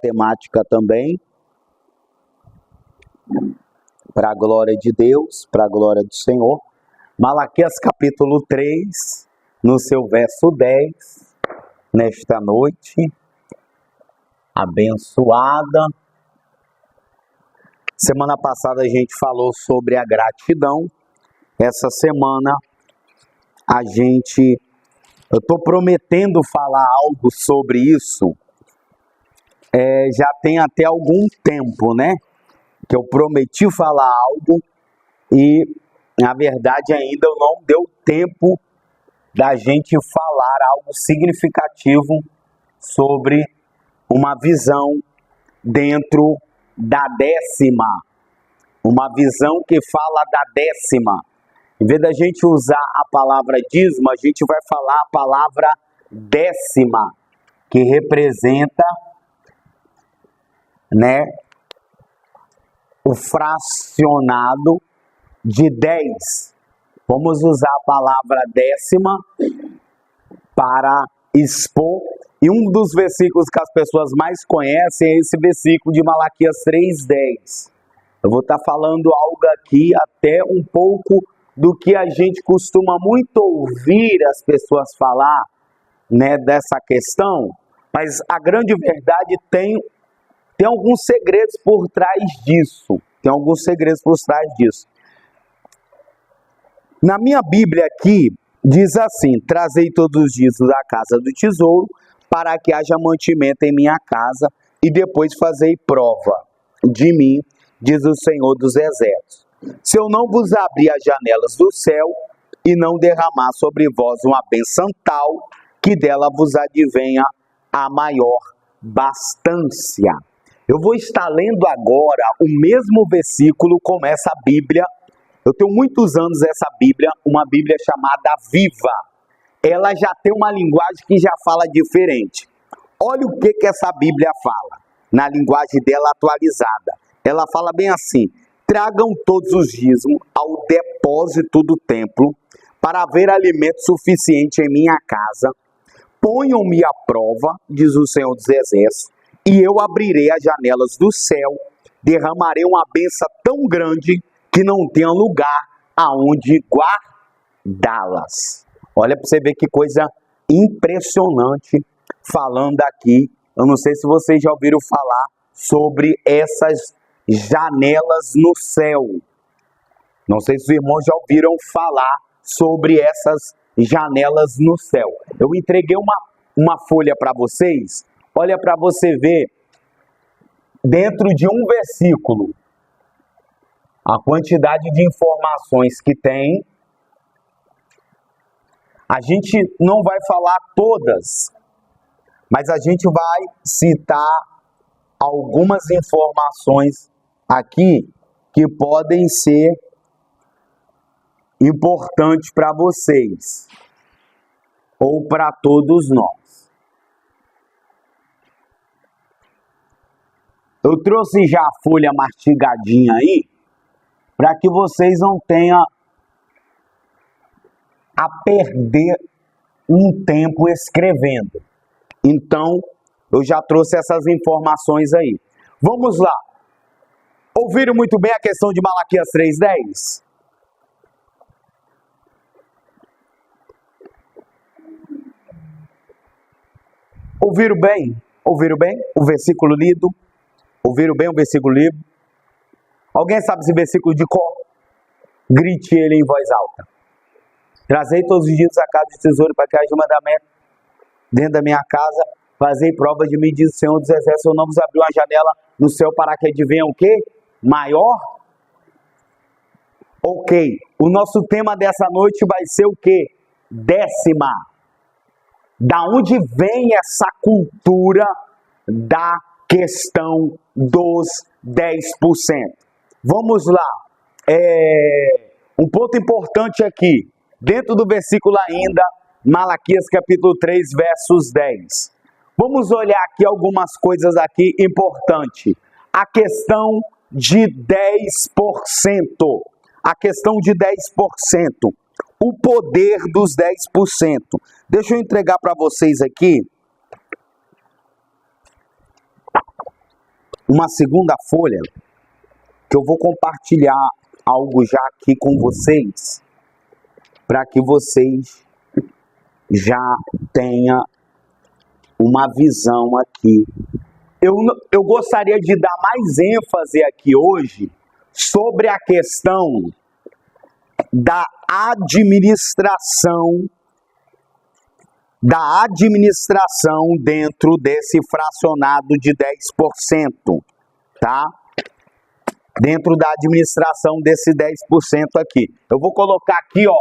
temática também, para a glória de Deus, para a glória do Senhor. Malaquias capítulo 3, no seu verso 10, nesta noite abençoada. Semana passada a gente falou sobre a gratidão. Essa semana eu estou prometendo falar algo sobre isso. Já tem até algum tempo, né? Que eu prometi falar algo e, na verdade, ainda não deu tempo da gente falar algo significativo sobre uma visão dentro da décima. Uma visão que fala da décima. Em vez da gente usar a palavra dízimo, a gente vai falar a palavra décima, que representa, né, o fracionado de 10. Vamos usar a palavra décima para expor. E um dos versículos que as pessoas mais conhecem é esse versículo de Malaquias 3:10. Eu vou estar falando algo aqui, até um pouco do que a gente costuma muito ouvir as pessoas falar, né, dessa questão, mas a grande verdade tem alguns segredos por trás disso. Tem alguns segredos por trás disso. Na minha Bíblia aqui, diz assim: trazei todos os dias da casa do tesouro, para que haja mantimento em minha casa, e depois fazei prova de mim, diz o Senhor dos Exércitos. Se eu não vos abrir as janelas do céu, e não derramar sobre vós uma bênção tal, que dela vos advenha a maior bastância. Eu vou estar lendo agora o mesmo versículo como essa Bíblia. Eu tenho muitos anos essa Bíblia, uma Bíblia chamada Viva. Ela já tem uma linguagem que já fala diferente. Olha o que essa Bíblia fala, na linguagem dela atualizada. Ela fala bem assim: tragam todos os dízimos ao depósito do templo, para haver alimento suficiente em minha casa. Ponham-me à prova, diz o Senhor dos Exércitos, e eu abrirei as janelas do céu, derramarei uma bênção tão grande que não tenha lugar aonde guardá-las. Olha para você ver que coisa impressionante falando aqui. Eu não sei se vocês já ouviram falar sobre essas janelas no céu. Não sei se os irmãos já ouviram falar sobre essas janelas no céu. Eu entreguei uma folha para vocês. Olha para você ver, dentro de um versículo, a quantidade de informações que tem. A gente não vai falar todas, mas a gente vai citar algumas informações aqui que podem ser importantes para vocês ou para todos nós. Eu trouxe já a folha mastigadinha aí, para que vocês não tenham a perder um tempo escrevendo. Então, eu já trouxe essas informações aí. Vamos lá. Ouviram muito bem a questão de Malaquias 3:10? Ouviram bem? Ouviram bem o versículo lido? Ouviram bem o versículo lido? Alguém sabe esse versículo de cor? Grite ele em voz alta. Trazei todos os dias a casa de tesouro para que haja mandamento dentro da minha casa. Fazei prova de mim, diz o Senhor dos Exércitos. Eu não vos abri uma janela no céu para que advenha o quê? Maior? Ok. O nosso tema dessa noite vai ser o quê? Décima. Da onde vem essa cultura da questão dos 10%? Vamos lá. Um ponto importante aqui. Dentro do versículo ainda, Malaquias capítulo 3, versos 10. Vamos olhar aqui algumas coisas aqui importantes. A questão de 10%. A questão de 10%. O poder dos 10%. Deixa eu entregar para vocês aqui uma segunda folha, que eu vou compartilhar algo já aqui com vocês, para que vocês já tenham uma visão aqui. Eu gostaria de dar mais ênfase aqui hoje sobre a questão da administração dentro desse fracionado de 10%, tá? Dentro da administração desse 10% aqui. Eu vou colocar aqui, ó.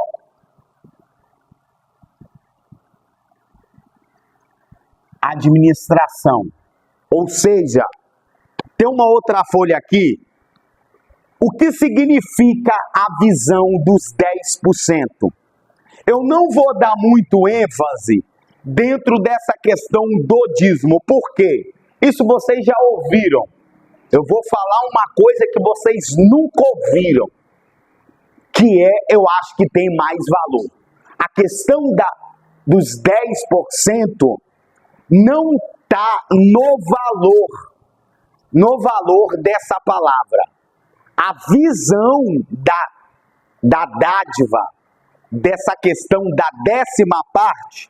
Administração. Ou seja, tem uma outra folha aqui. O que significa a visão dos 10%? Eu não vou dar muito ênfase dentro dessa questão do dízimo. Por quê? Isso vocês já ouviram. Eu vou falar uma coisa que vocês nunca ouviram, que eu acho que tem mais valor. A questão dos 10% não está no valor dessa palavra. A visão da dádiva, dessa questão da 10ª parte,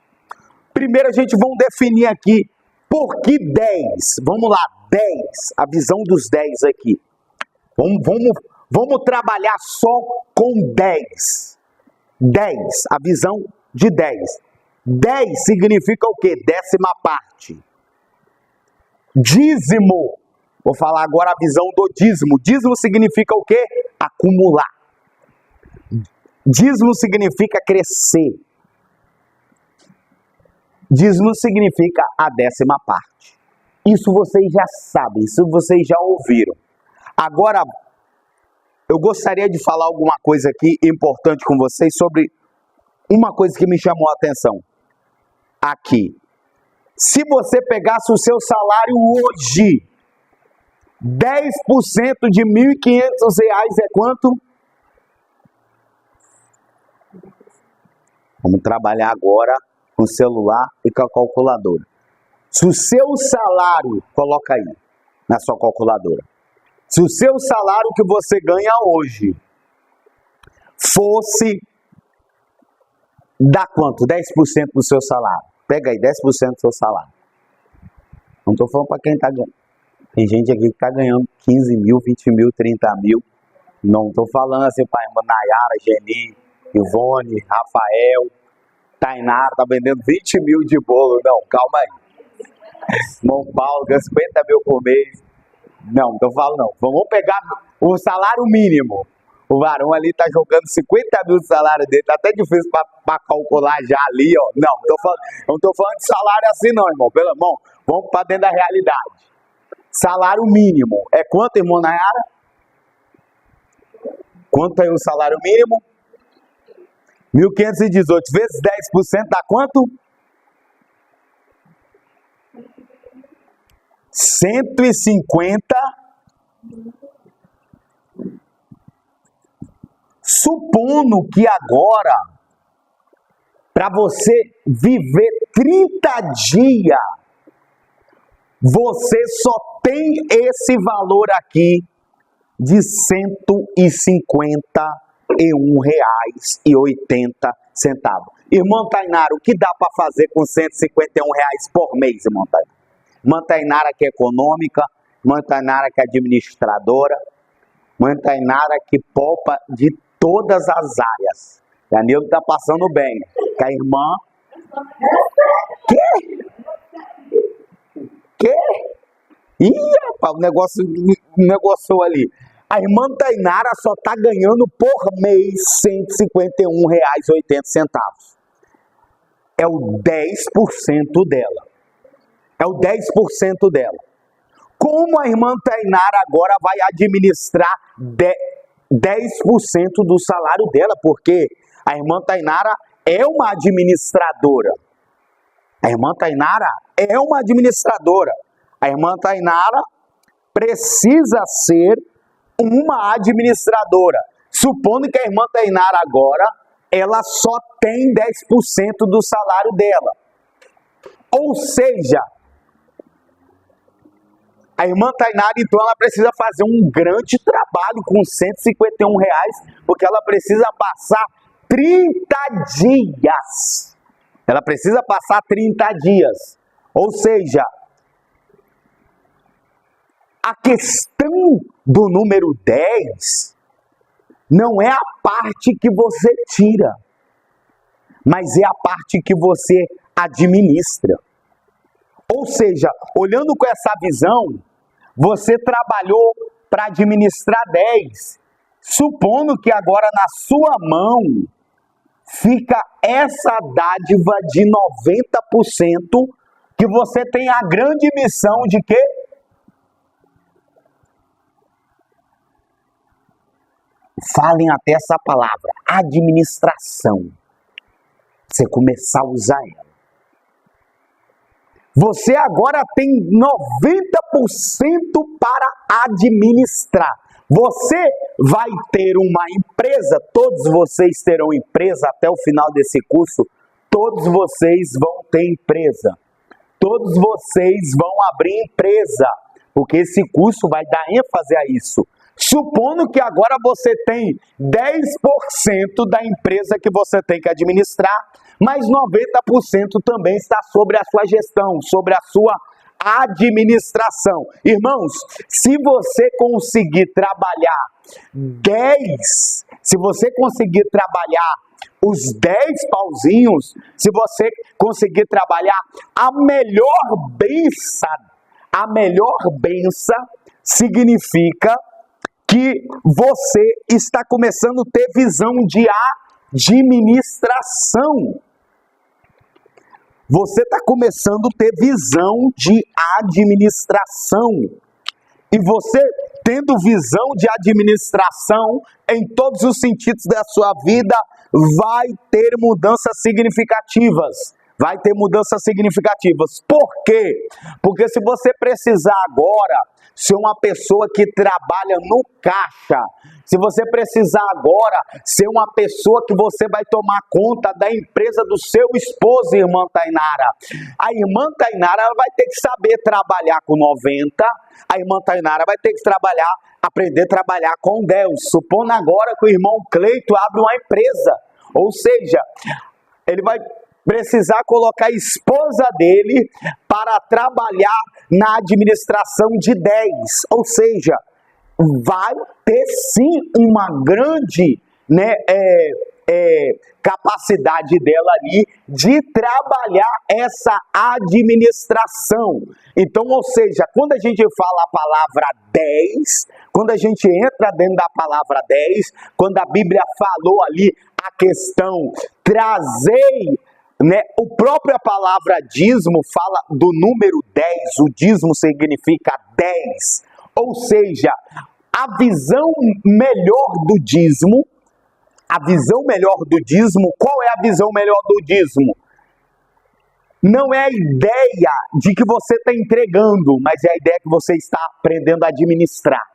primeiro a gente vai definir aqui, por que 10? Vamos lá, 10, a visão dos 10 aqui. Vamos trabalhar só com 10. 10, a visão de 10. 10 significa o quê? 10ª parte. Dízimo. Vou falar agora a visão do dízimo. Dízimo significa o quê? Acumular. Dízimo significa crescer. Dízimo significa a 10ª parte. Isso vocês já sabem, isso vocês já ouviram. Agora, eu gostaria de falar alguma coisa aqui importante com vocês sobre uma coisa que me chamou a atenção. Aqui. Se você pegasse o seu salário hoje, 10% de R$ 1.500 é quanto? Vamos trabalhar agora com o celular e com a calculadora. Se o seu salário, coloca aí na sua calculadora, se o seu salário que você ganha hoje fosse dar quanto? 10% do seu salário. Pega aí, 10% do seu salário. Não estou falando para quem está ganhando. Tem gente aqui que está ganhando 15 mil, 20 mil, 30 mil. Não estou falando assim para a irmã Nayara, Geni, Ivone, Rafael, Tainara, está vendendo 20 mil de bolo. Não, calma aí. Irmão Paulo, ganha 50 mil por mês. Não estou falando não. Vamos pegar o salário mínimo. O varão ali está jogando 50 mil de salário dele. Está até difícil para calcular já ali, ó. Não estou falando de salário assim não, irmão. Pelo amor, vamos para dentro da realidade. Salário mínimo. É quanto, irmão Nayara? Quanto é o salário mínimo? 1.518 vezes 10% dá quanto? 150. Supondo que agora, para você viver 30 dias, você só tem esse valor aqui de R$ 151,80. Irmã Tainara, o que dá para fazer com R$ 151 por mês, irmã Tainara? Irmã Tainara que é econômica, irmã Tainara que é administradora, irmã Tainara que poupa de todas as áreas. E a Nilda está passando bem. Que a irmã... Quê? Ih, rapaz, o negócio ali. A irmã Tainara só está ganhando por mês R$ 151,80. É o 10% dela. É o 10% dela. Como a irmã Tainara agora vai administrar 10% do salário dela? Porque a irmã Tainara é uma administradora. A irmã Tainara é uma administradora. A irmã Tainara precisa ser uma administradora. Supondo que a irmã Tainara agora, ela só tem 10% do salário dela. Ou seja, A irmã Tainara, então, ela precisa fazer um grande trabalho com R$ 151, porque ela precisa passar 30 dias. Ela precisa passar 30 dias. Ou seja, a questão do número 10 não é a parte que você tira, mas é a parte que você administra. Ou seja, olhando com essa visão, você trabalhou para administrar 10, supondo que agora na sua mão fica essa dádiva de 90%, que você tem a grande missão de quê? Falem até essa palavra, administração. Você começar a usar ela. Você agora tem 90% para administrar. Você vai ter uma empresa, todos vocês terão empresa até o final desse curso, todos vocês vão ter empresa. Todos vocês vão abrir empresa, porque esse curso vai dar ênfase a isso. Supondo que agora você tem 10% da empresa que você tem que administrar, mas 90% também está sobre a sua gestão, sobre a sua administração. Irmãos, se você conseguir trabalhar 10, se você conseguir trabalhar os 10 pauzinhos, se você conseguir trabalhar a melhor benção significa que você está começando a ter visão de administração. Você está começando a ter visão de administração. E você, tendo visão de administração em todos os sentidos da sua vida, vai ter mudanças significativas. Vai ter mudanças significativas. Por quê? Porque se você precisar agora ser uma pessoa que trabalha no caixa, se você precisar agora ser uma pessoa que você vai tomar conta da empresa do seu esposo, irmã Tainara, a irmã Tainara ela vai ter que saber trabalhar com 90, a irmã Tainara vai ter que aprender a trabalhar com 10, supondo agora que o irmão Cleito abre uma empresa, ou seja, ele vai precisar colocar a esposa dele para trabalhar na administração de 10, ou seja, vai ter sim uma grande capacidade dela ali de trabalhar essa administração. Então, ou seja, quando a gente fala a palavra 10, quando a gente entra dentro da palavra 10, quando a Bíblia falou ali a questão trazei, o própria palavra dízimo fala do número 10, o dízimo significa 10, ou seja, a visão melhor do dízimo, qual é a visão melhor do dízimo? Não é a ideia de que você está entregando, mas é a ideia que você está aprendendo a administrar.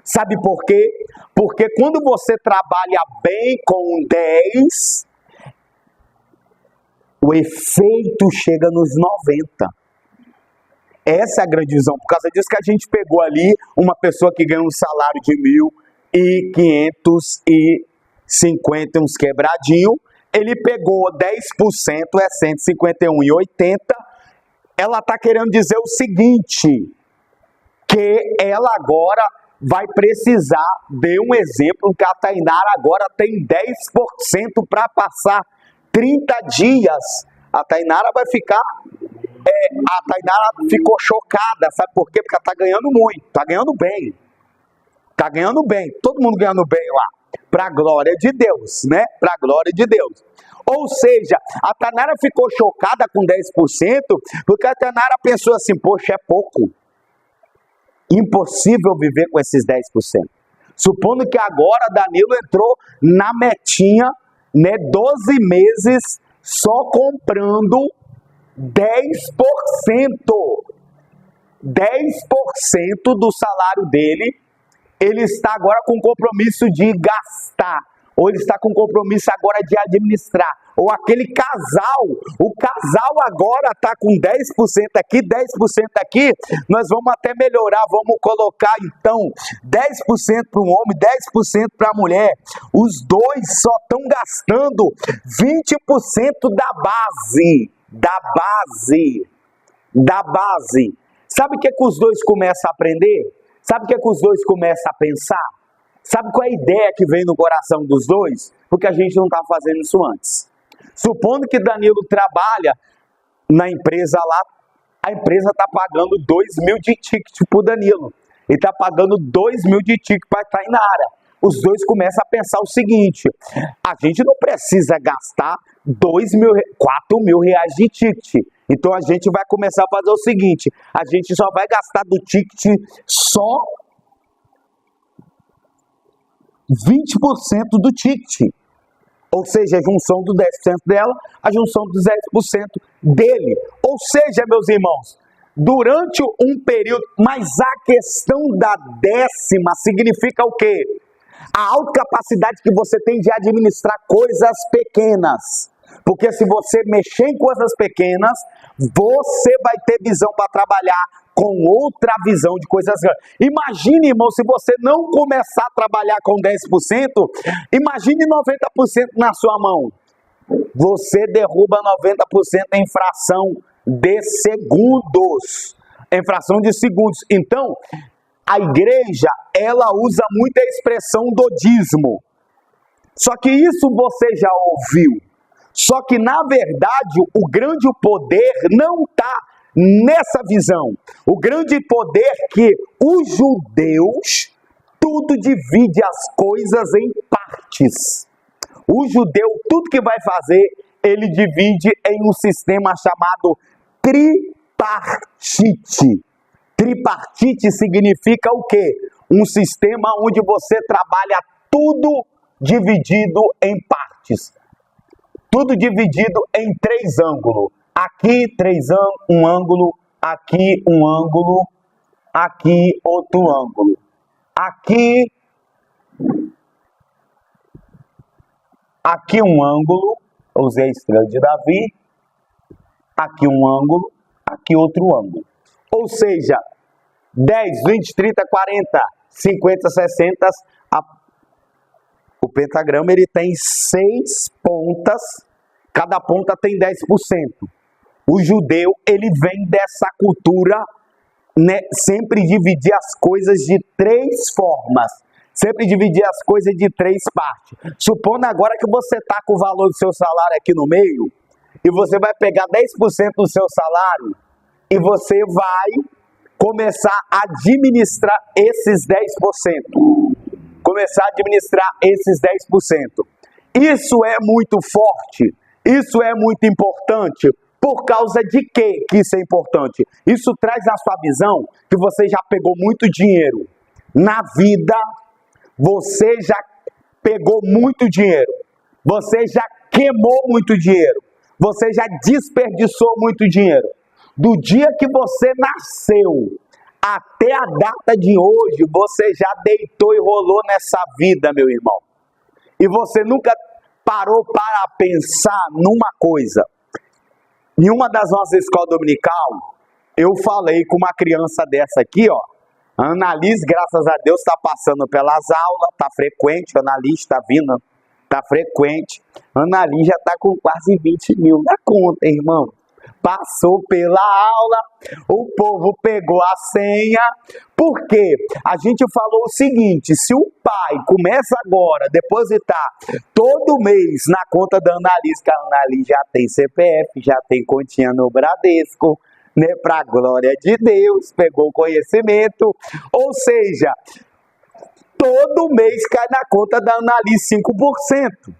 Sabe por quê? Porque quando você trabalha bem com 10, o efeito chega nos 90. Essa é a grande visão. Por causa disso que a gente pegou ali uma pessoa que ganha um salário de 1.550, uns quebradinho. Ele pegou 10%, é 151,80. Ela está querendo dizer o seguinte, que ela agora vai precisar, dê um exemplo, que a Tainara agora tem 10% para passar 30 dias. A Tainara vai ficar, a Tainara ficou chocada, sabe por quê? Porque ela está ganhando muito, está ganhando bem, todo mundo ganhando bem lá, para a glória de Deus, para a glória de Deus. Ou seja, a Tainara ficou chocada com 10%, porque a Tainara pensou assim, poxa, é pouco, impossível viver com esses 10%. Supondo que agora Danilo entrou na metinha, 12 meses só comprando 10%. 10% do salário dele, ele está agora com o compromisso de gastar ou ele está com compromisso agora de administrar, ou aquele casal, o casal agora está com 10% aqui, 10% aqui, nós vamos até melhorar, vamos colocar então 10% para um homem, 10% para a mulher. Os dois só estão gastando 20% da base. Sabe o que os dois começam a aprender? Sabe o que os dois começam a pensar? Sabe qual é a ideia que vem no coração dos dois? Porque a gente não está fazendo isso antes. Supondo que Danilo trabalha na empresa lá, a empresa está pagando 2.000 de ticket para o Danilo. Ele está pagando 2.000 de ticket para a Tainara. Os dois começam a pensar o seguinte: a gente não precisa gastar 4.000 reais de ticket. Então a gente vai começar a fazer o seguinte: a gente só vai gastar do ticket só 20% do ticket. Ou seja, a junção do 10% dela, a junção dos 10% dele. Ou seja, meus irmãos, durante um período, mas a questão da décima significa o quê? A autocapacidade que você tem de administrar coisas pequenas. Porque se você mexer em coisas pequenas, você vai ter visão para trabalhar com outra visão de coisas grandes. Imagine, irmão, se você não começar a trabalhar com 10%, imagine 90% na sua mão. Você derruba 90% em fração de segundos. Em fração de segundos. Então, a igreja, ela usa muito a expressão do dízimo. Só que isso você já ouviu. Só que, na verdade, o grande poder não está nessa visão. O grande poder é que os judeus, tudo divide as coisas em partes. O judeu, tudo que vai fazer, ele divide em um sistema chamado tripartite. Tripartite significa o quê? Um sistema onde você trabalha tudo dividido em partes. Tudo dividido em 3 ângulos. Aqui um ângulo, aqui um ângulo, aqui outro ângulo. Aqui um ângulo, usei a estrela de Davi. Aqui um ângulo, aqui outro ângulo. Ou seja, 10, 20, 30, 40, 50, 60, o pentagrama ele tem 6 pontas, cada ponta tem 10%. O judeu, ele vem dessa cultura, né, sempre dividir as coisas de 3 formas, sempre dividir as coisas de 3 partes. Supondo agora que você está com o valor do seu salário aqui no meio, e você vai pegar 10% do seu salário, e você vai começar a administrar esses 10%. Começar a administrar esses 10%. Isso é muito forte, isso é muito importante. Por causa de quê que isso é importante? Isso traz na sua visão que você já pegou muito dinheiro. Na vida, você já pegou muito dinheiro. Você já queimou muito dinheiro. Você já desperdiçou muito dinheiro. Do dia que você nasceu até a data de hoje, você já deitou e rolou nessa vida, meu irmão. E você nunca parou para pensar numa coisa. Em uma das nossas escolas dominical, eu falei com uma criança dessa aqui, ó. A Annalise, graças a Deus, está passando pelas aulas, está frequente, a Annalise está vindo, está frequente. A Annalise já está com quase 20 mil na conta, irmão. Passou pela aula, o povo pegou a senha, porque a gente falou o seguinte: se o pai começa agora a depositar todo mês na conta da Annalise, que a Annalise já tem CPF, já tem continha no Bradesco, né, para a glória de Deus, pegou conhecimento, ou seja, todo mês cai na conta da Annalise 5%.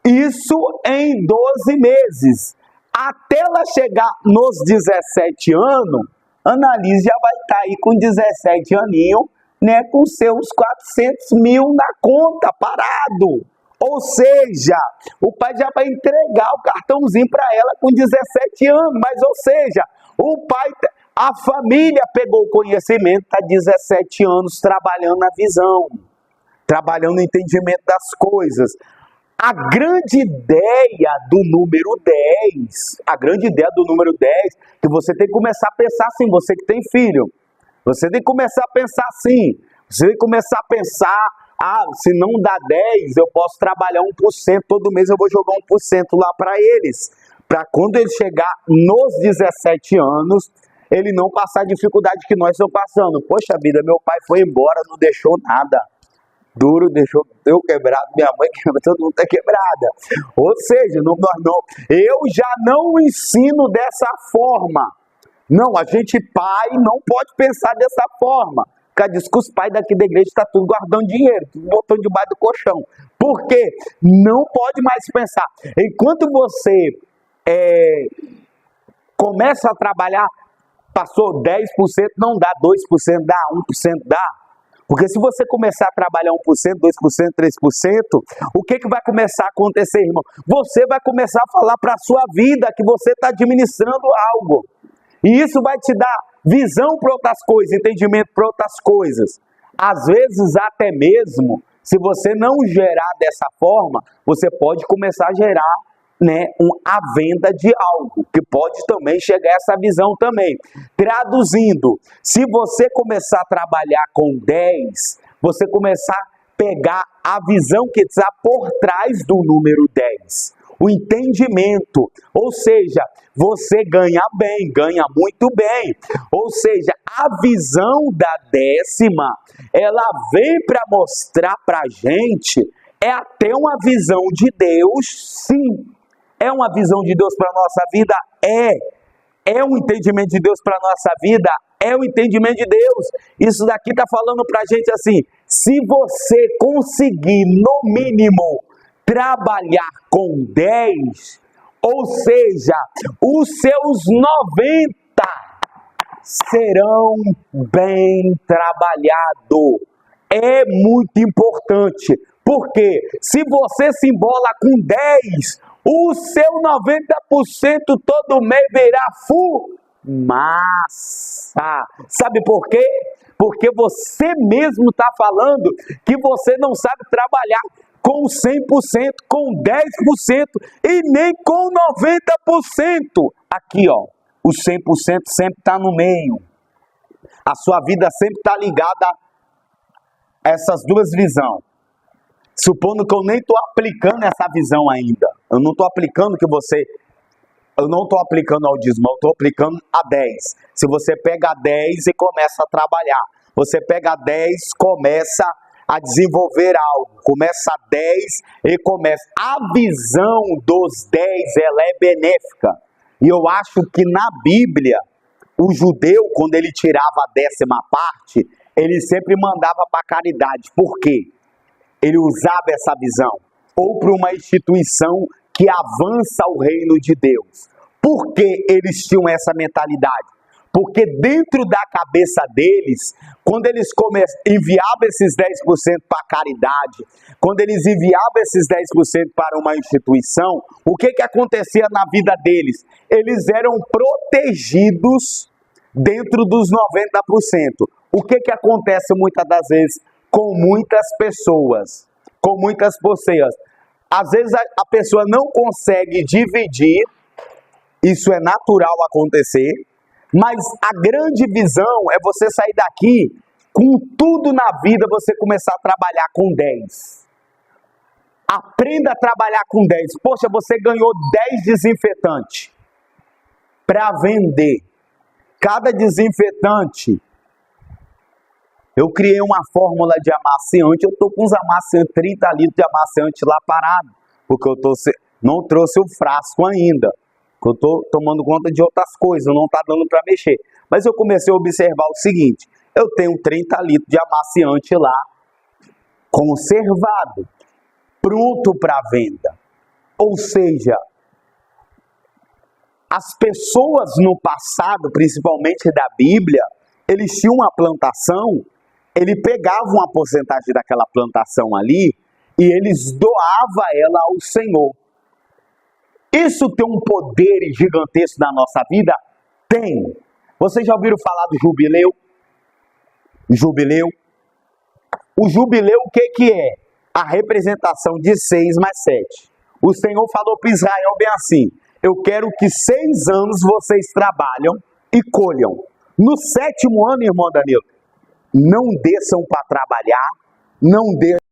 Isso em 12 meses. Até ela chegar nos 17 anos, a Annalise já vai estar aí com 17 aninhos, né, com seus 400 mil na conta, parado. Ou seja, o pai já vai entregar o cartãozinho para ela com 17 anos. Mas, ou seja, o pai, a família pegou o conhecimento, está 17 anos trabalhando na visão. trabalhando no entendimento das coisas. A grande ideia do número 10, que você tem que começar a pensar assim, você que tem filho, você tem que começar a pensar assim, você tem que começar a pensar, se não dá 10, eu posso trabalhar 1%, todo mês eu vou jogar 1% lá para eles, para quando ele chegar nos 17 anos, ele não passar a dificuldade que nós estamos passando. Poxa vida, meu pai foi embora, não deixou nada. Duro, deixou eu quebrado, minha mãe quebrada, todo mundo está quebrada. Ou seja, eu já não ensino dessa forma. Não, a gente pai não pode pensar dessa forma. Porque diz que os pais daqui da igreja estão tudo guardando dinheiro, tudo botando debaixo do colchão. Por quê? Não pode mais pensar. Enquanto você começa a trabalhar, passou 10%, não dá 2%, dá 1%, dá. Porque se você começar a trabalhar 1%, 2%, 3%, o que vai começar a acontecer, irmão? Você vai começar a falar para a sua vida que você está administrando algo. E isso vai te dar visão para outras coisas, entendimento para outras coisas. Às vezes, até mesmo, se você não gerar dessa forma, você pode começar a gerar a venda de algo, que pode também chegar a essa visão também. Traduzindo, se você começar a trabalhar com 10, você começar a pegar a visão que está por trás do número 10, o entendimento, ou seja, você ganha bem, ganha muito bem, ou seja, a visão da 10ª, ela vem para mostrar para a gente, é até uma visão de Deus, sim. É uma visão de Deus para a nossa vida? É um entendimento de Deus para a nossa vida? É um entendimento de Deus. Isso daqui está falando para a gente assim, se você conseguir, no mínimo, trabalhar com 10, ou seja, os seus 90 serão bem trabalhados. É muito importante, porque se você se embola com 10, o seu 90% todo mês virá fumaça. Sabe por quê? Porque você mesmo está falando que você não sabe trabalhar com 100%, com 10% e nem com 90%. Aqui, ó, o 100% sempre está no meio. A sua vida sempre está ligada a essas duas visões. Supondo que eu nem estou aplicando essa visão ainda. Eu não estou aplicando ao dízimo, eu estou aplicando a 10. Se você pega a 10 e começa a trabalhar, você pega a 10, começa a desenvolver algo, começa a 10 e começa. A visão dos 10, ela é benéfica. E eu acho que na Bíblia, o judeu, quando ele tirava a 10ª parte, ele sempre mandava para a caridade. Por quê? Ele usava essa visão, ou para uma instituição que avança o reino de Deus. Por que eles tinham essa mentalidade? Porque dentro da cabeça deles, quando eles enviavam esses 10% para a caridade, quando eles enviavam esses 10% para uma instituição, o que acontecia na vida deles? Eles eram protegidos dentro dos 90%. O que acontece muitas das vezes com muitas pessoas? Às vezes a pessoa não consegue dividir, isso é natural acontecer, mas a grande visão é você sair daqui com tudo na vida, você começar a trabalhar com 10. Aprenda a trabalhar com 10. Poxa, você ganhou 10 desinfetantes para vender. Cada desinfetante, eu criei uma fórmula de amaciante, eu estou com uns amaciantes, 30 litros de amaciante lá parado, porque eu não trouxe o frasco ainda. Eu estou tomando conta de outras coisas, não está dando para mexer. Mas eu comecei a observar o seguinte, eu tenho 30 litros de amaciante lá, conservado, pronto para venda. Ou seja, as pessoas no passado, principalmente da Bíblia, eles tinham uma plantação, ele pegava uma porcentagem daquela plantação ali e eles doavam ela ao Senhor. Isso tem um poder gigantesco na nossa vida? Tem. Vocês já ouviram falar do jubileu? Jubileu? O jubileu, o que que é? A representação de 6 mais 7. O Senhor falou para Israel bem assim: eu quero que 6 anos vocês trabalham e colham. No 7º ano, irmão Danilo, não desçam para trabalhar, não desçam